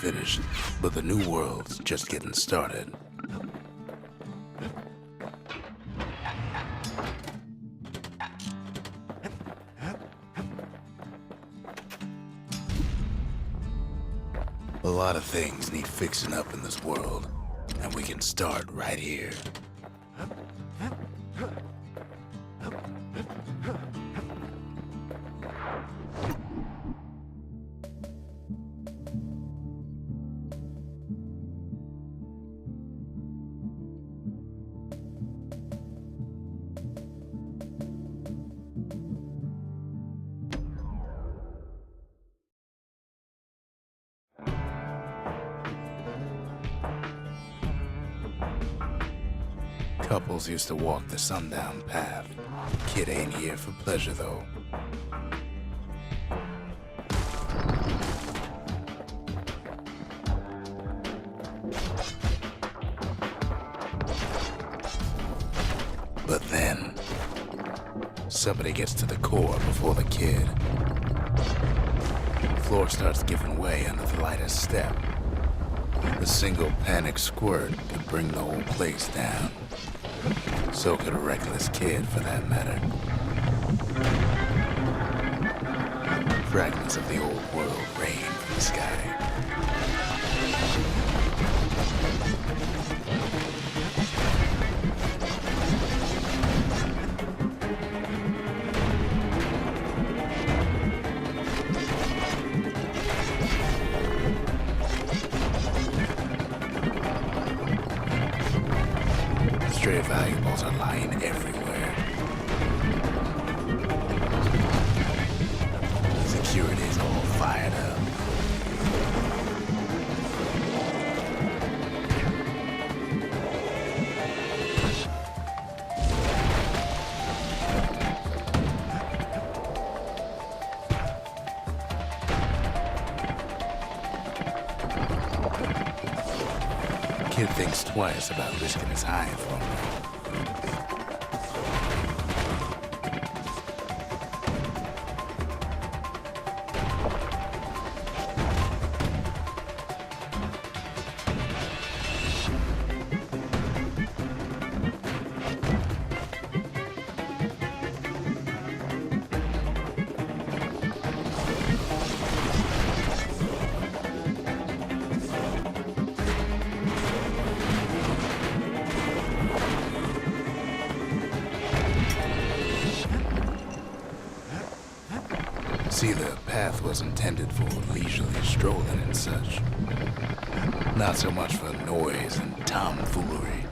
finished, but the new world's just getting started. A lot of things need fixing up in this world, and we can start right here. Couples used to walk the sundown path. Kid ain't here for pleasure, though. But then, somebody gets to the core before the kid. The floor starts giving way under the lightest step. A single panic squirt could bring the whole place down. So could a reckless kid, for that matter. Fragments of the old world rain from the sky. Stray valuables are lying everywhere. Security's all fired up. Kid thinks twice about risking his hide for him. See, the path was intended for leisurely strolling and such. Not so much for noise and tomfoolery.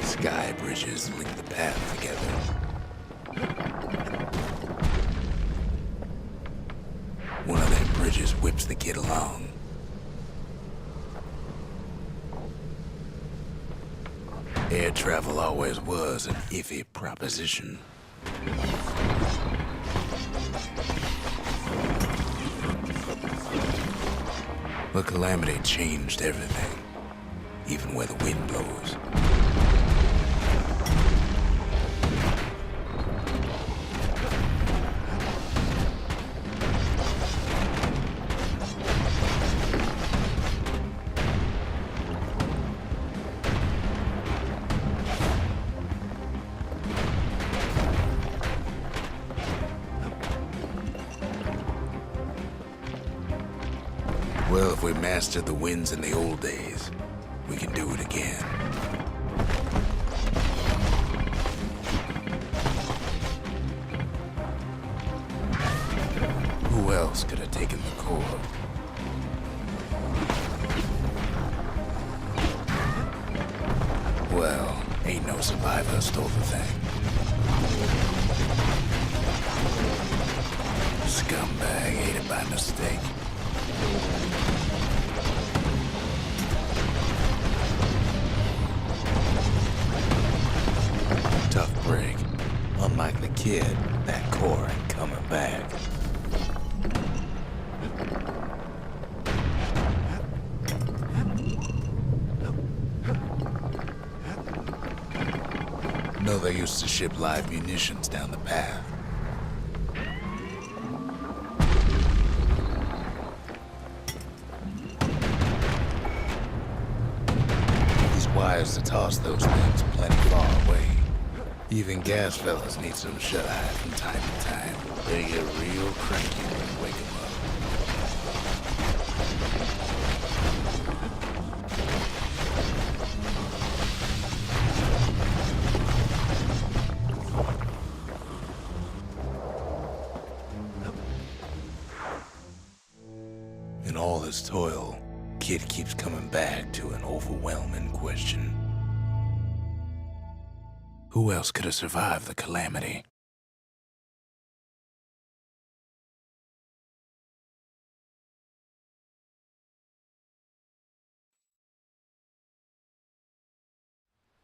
Sky bridges link the path together. One of them bridges whips the kid along. Air travel always was an iffy proposition. The calamity changed everything, even where the wind blows. Well, if we mastered the winds in the old days, we can do it again. Who else could have taken the core? Well, ain't no survivor stole the thing. Scumbag ate it by mistake. Tough break. Unlike the kid, that core ain't coming back. know they used to ship live munitions down the path. These wires to toss those things plenty far away. Even gas fellas need some shut-eye from time to time. They get real cranky when you wake them up. In all this toil, Kid keeps coming back to an overwhelming question. Who else could have survived the calamity?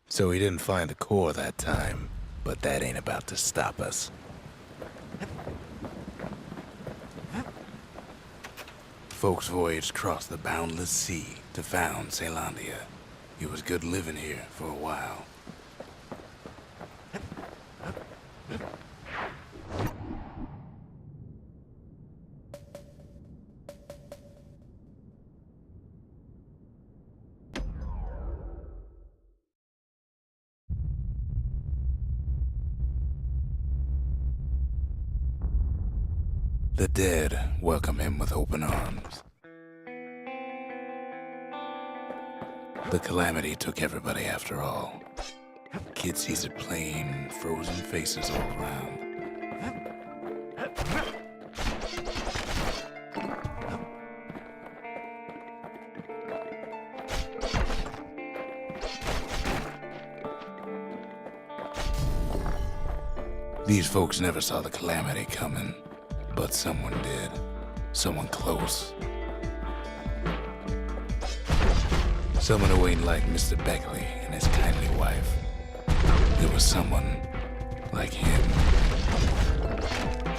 So he didn't find the core that time, but that ain't about to stop us. Folks voyaged across the boundless sea to found Celandia. It was good living here for a while. The dead welcome him with open arms. The calamity took everybody after all. Kid sees it plain, frozen faces all around. These folks never saw the calamity coming. But someone did. Someone close. Someone who ain't like Mr. Beckley and his kindly wife. It was someone like him.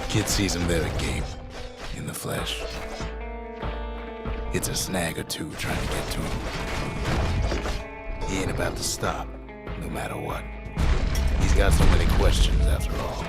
Kid sees him there agape, in the flesh. It's a snag or two trying to get to him. He ain't about to stop, no matter what. He's got so many questions after all.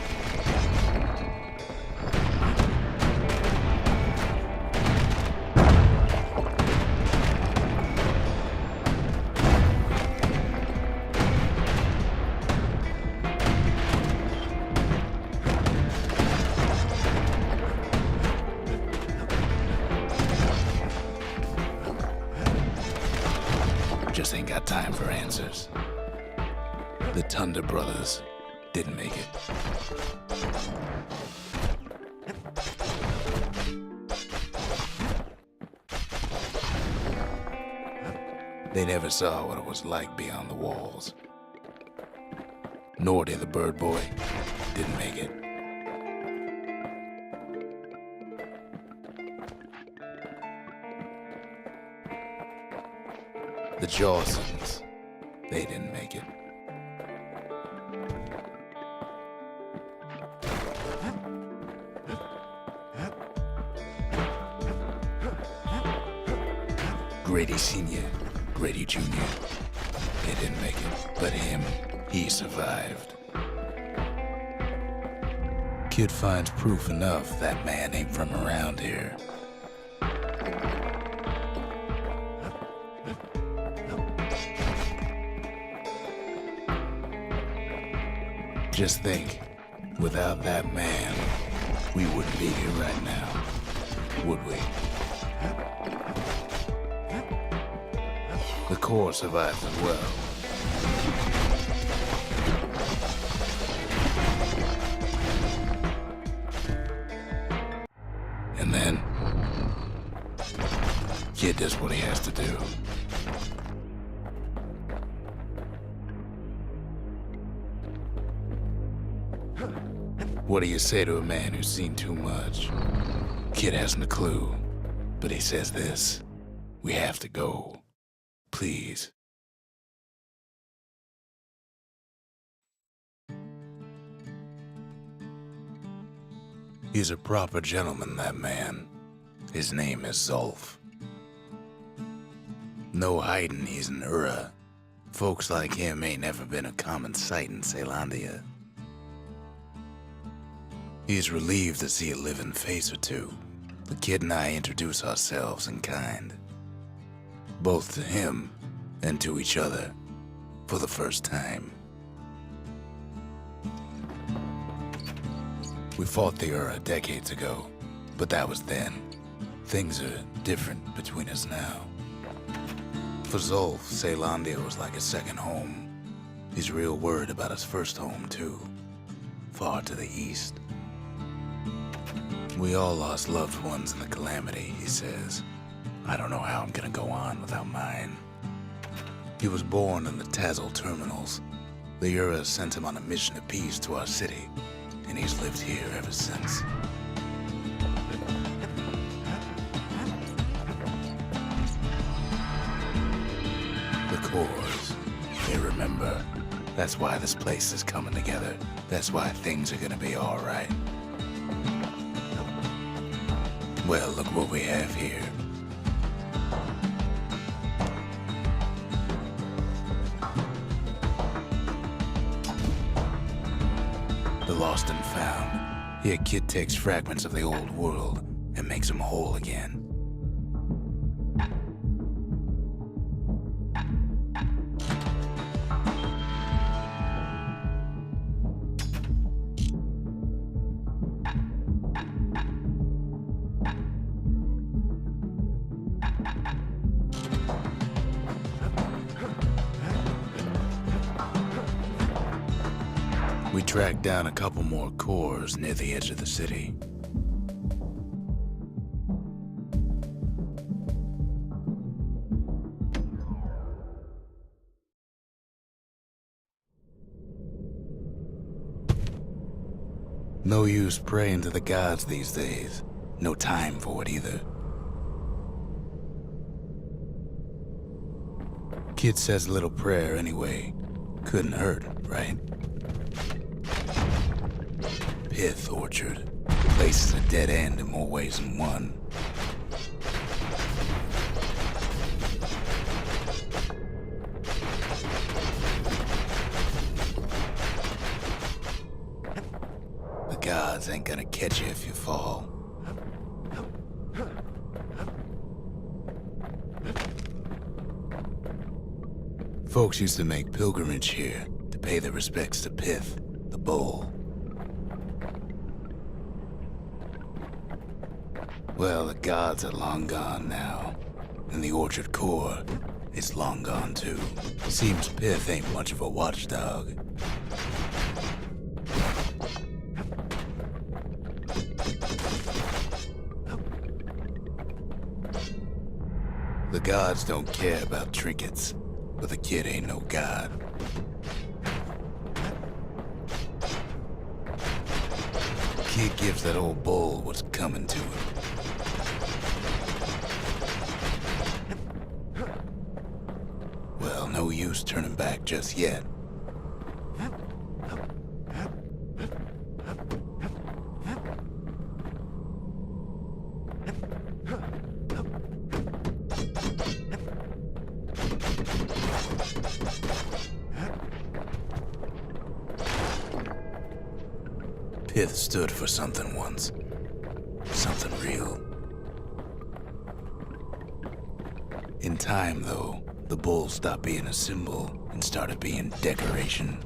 Just ain't got time for answers. The Thunder brothers didn't make it. They never saw what it was like beyond the walls. Nor did the bird boy. Didn't make it. The Jawsons, they didn't make it. Grady Sr., Grady Jr., they didn't make it. But him, he survived. Kid finds proof enough that man ain't from around here. Just think, without that man, we wouldn't be here right now, would we? The core survives as well. And then, Kid does what he has to do. What do you say to a man who's seen too much? Kid hasn't a clue, but he says this: we have to go. Please. He's a proper gentleman, that man. His name is Zolf. No hiding he's an Ura. Folks like him ain't never been a common sight in Ceylondia. He's relieved to see a living face or two. The kid and I introduce ourselves in kind, both to him and to each other, for the first time. We fought the Ura decades ago, but that was then. Things are different between us now. For Zolf, Ceylondia was like a second home. He's real worried about his first home, too. Far to the east. We all lost loved ones in the calamity, he says. I don't know how I'm gonna go on without mine. He was born in the Tazil terminals. The Ura sent him on a mission of peace to our city, and he's lived here ever since. The cores, they remember. That's why this place is coming together. That's why things are gonna be all right. Well, look what we have here. The lost and found. Here, kid takes fragments of the old world and makes them whole again. We tracked down a couple more cores near the edge of the city. No use praying to the gods these days. No time for it either. Kid says a little prayer anyway. Couldn't hurt, right? Pith Orchard. The place is a dead end in more ways than one. The gods ain't gonna catch you if you fall. Folks used to make pilgrimage here to pay their respects to Pith, the bull. Well, the gods are long gone now, and the Orchard core is long gone too. Seems Pith ain't much of a watchdog. The gods don't care about trinkets, but the kid ain't no god. Kid gives that old bull what's coming to him. Well, no use turning back just yet. Pith stood for something once. Something real. In time, though, the bull stopped being a symbol and started being decoration.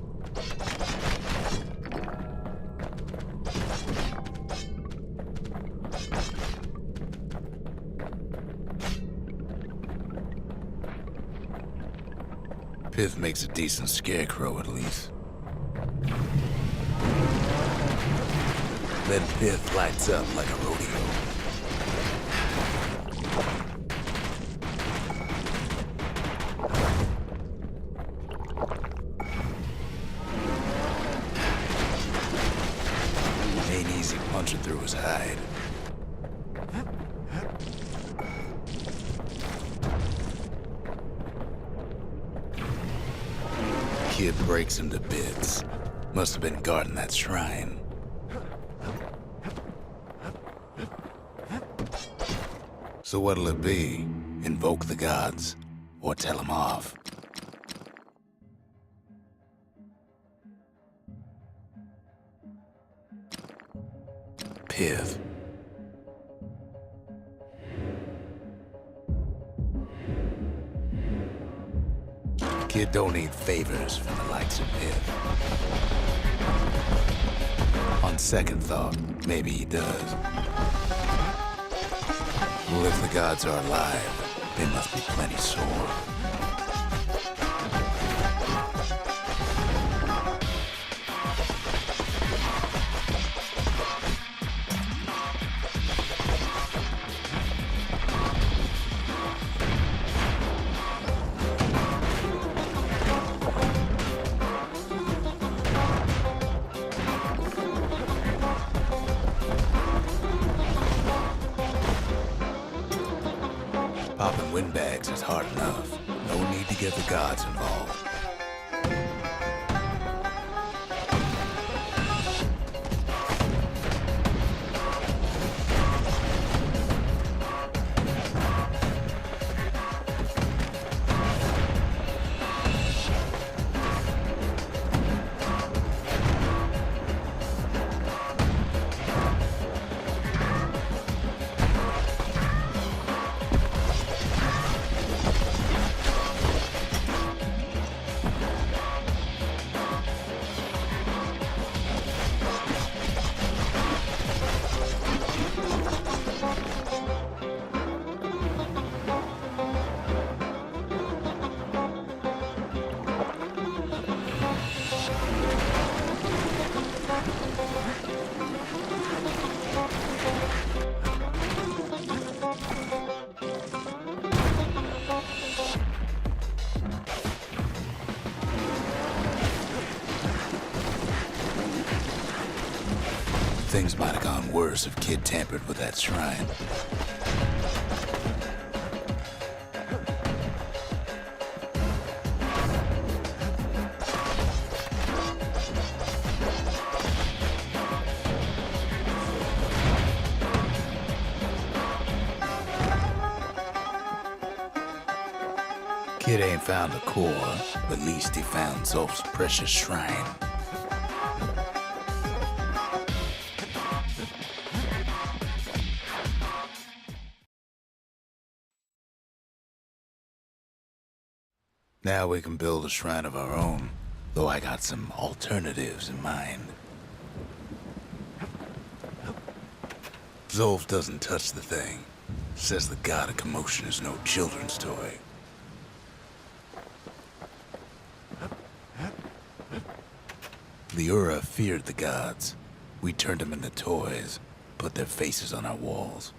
Pith makes a decent scarecrow, at least. Then Pith lights up like a rodeo. Ain't easy punching through his hide. Kid breaks him to bits. Must have been guarding that shrine. So what'll it be? Invoke the gods? Or tell them off? pith. Kid don't need favors from the likes of Pith. On second thought, maybe he does. Well, if the gods are alive, they must be plenty sore. Popping windbags is hard enough. No need to get the gods involved. Things might have gone worse if Kid tampered with that shrine. Kid ain't found the core, but at least he found Zolf's precious shrine. Now we can build a shrine of our own, though I got some alternatives in mind. Zolf doesn't touch the thing. Says the god of commotion is no children's toy. The Ura feared the gods. We turned them into toys, put their faces on our walls.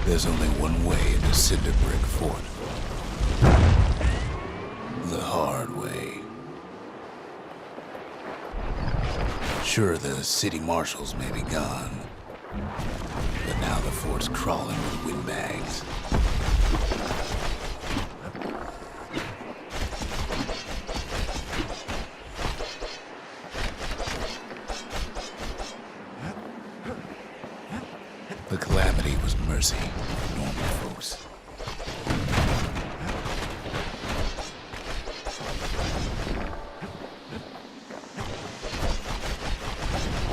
There's only one way into Cinder Brick Fort. The hard way. Sure, the city marshals may be gone, but now the fort's crawling with windbags. The calamity was mercy for normal folks.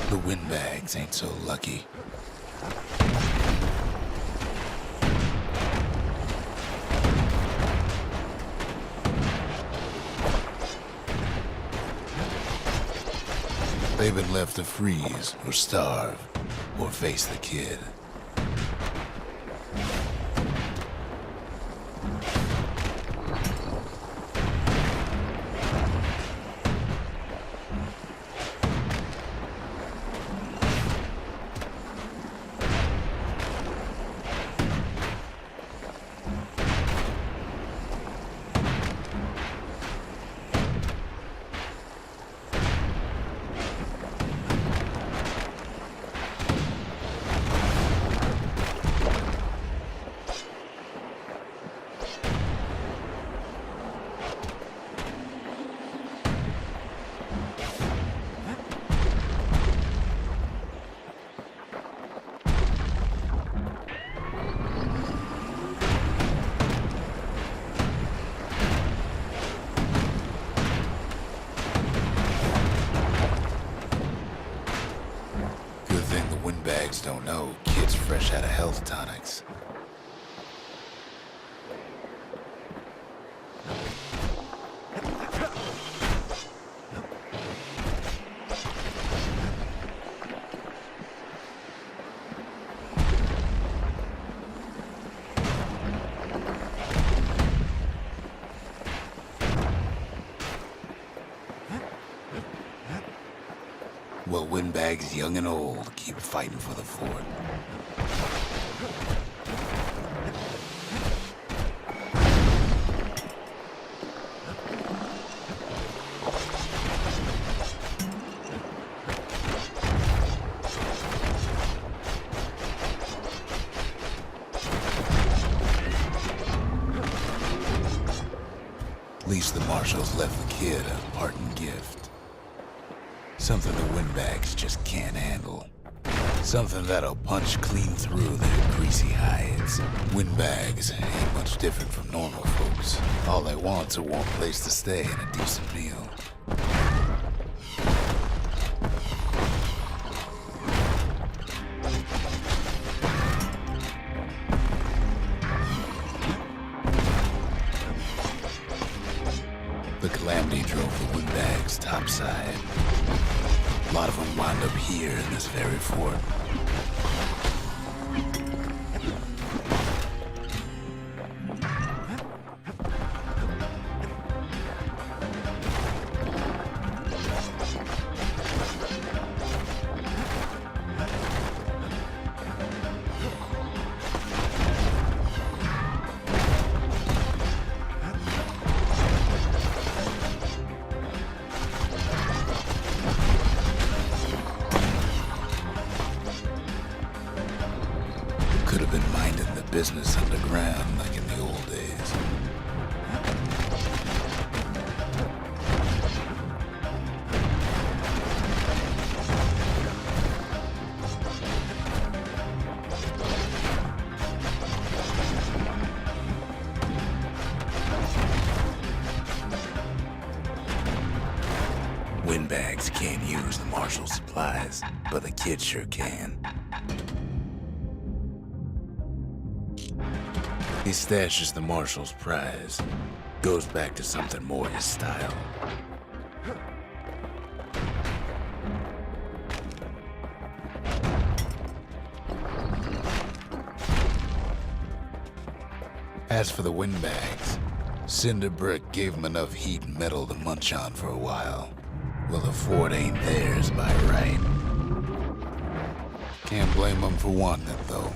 The windbags ain't so lucky. They've been left to freeze or starve or face the kid. health tonics. Well, windbags young and old keep fighting for the fort. At least the marshals left the kid a parting gift. Something the windbags just can't handle. Something that'll punch clean through their greasy hides. Windbags ain't much different from normal folks. All they want's a warm place to stay and a decent meal. The calamity drove the windbags topside. A lot of them wound up here in this very fort. Could have been minding the business underground like in the old days. Windbags can't use the marshal supplies, but the kid sure can. He stashes the marshal's prize. Goes back to something more his style. As for the windbags, Cinder Brick gave them enough heat and metal to munch on for a while. Well, the fort ain't theirs by right. Can't blame them for wanting it, though.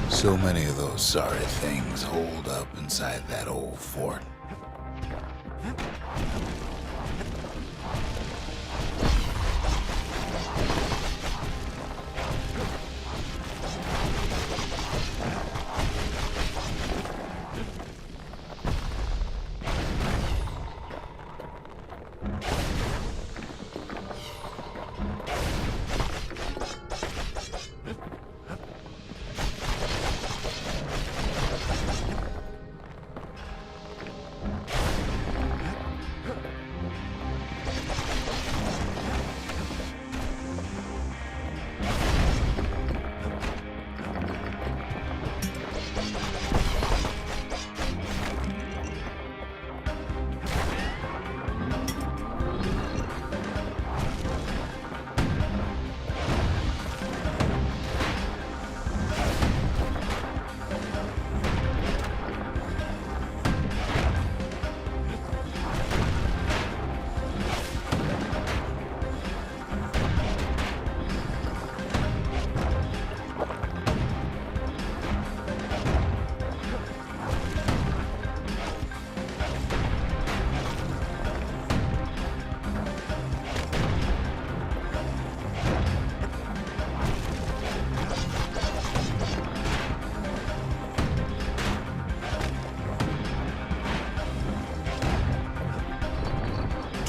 So many of those sorry things holed up inside that old fort.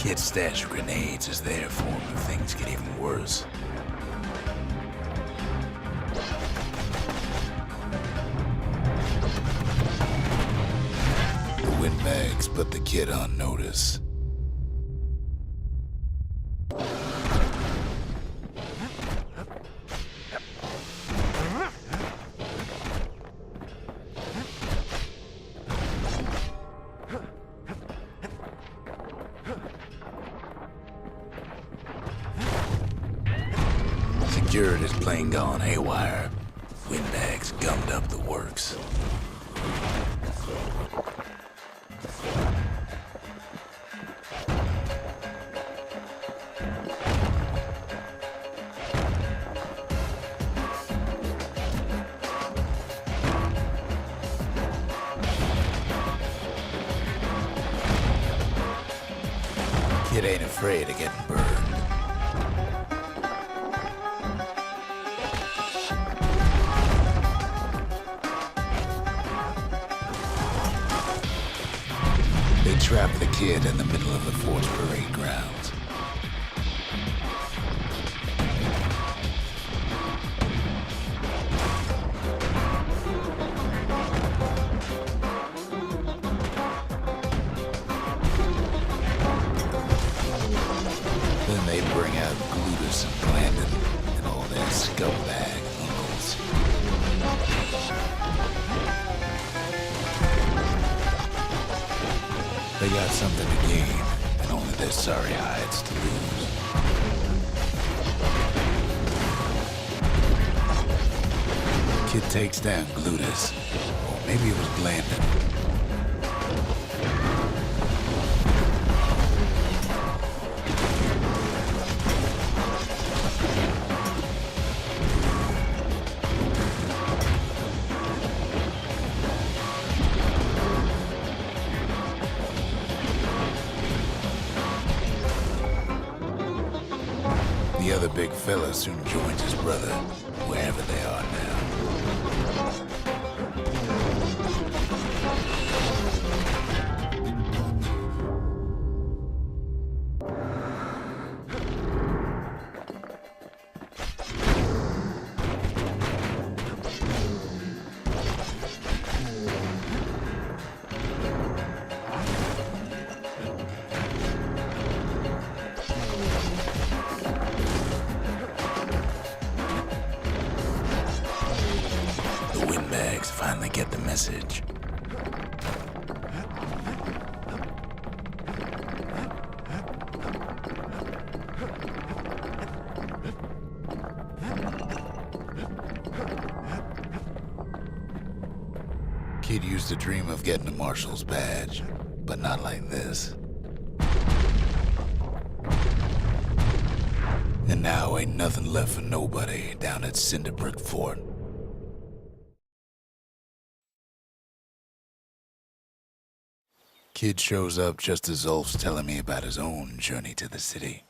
Kid's stash of grenades is there for him if things get even worse. The windbags put the kid on notice. Security's plane gone haywire. Windbags gummed up the works. Kid ain't afraid of getting burned. They trapped the kid in the middle of the fort's parade grounds. Then they bring out Glutus and Blandon and all their scumbag uncles. They got something to gain, and only their sorry hides to lose. Kid takes down Glutus, or maybe it was Blandon. The other big fella soon joins his brother, wherever they are now. Windbags finally get the message. Kid used to dream of getting a marshal's badge, but not like this. And now ain't nothing left for nobody down at Cinderbrick Fort. Kid shows up just as Ulf's telling me about his own journey to the city.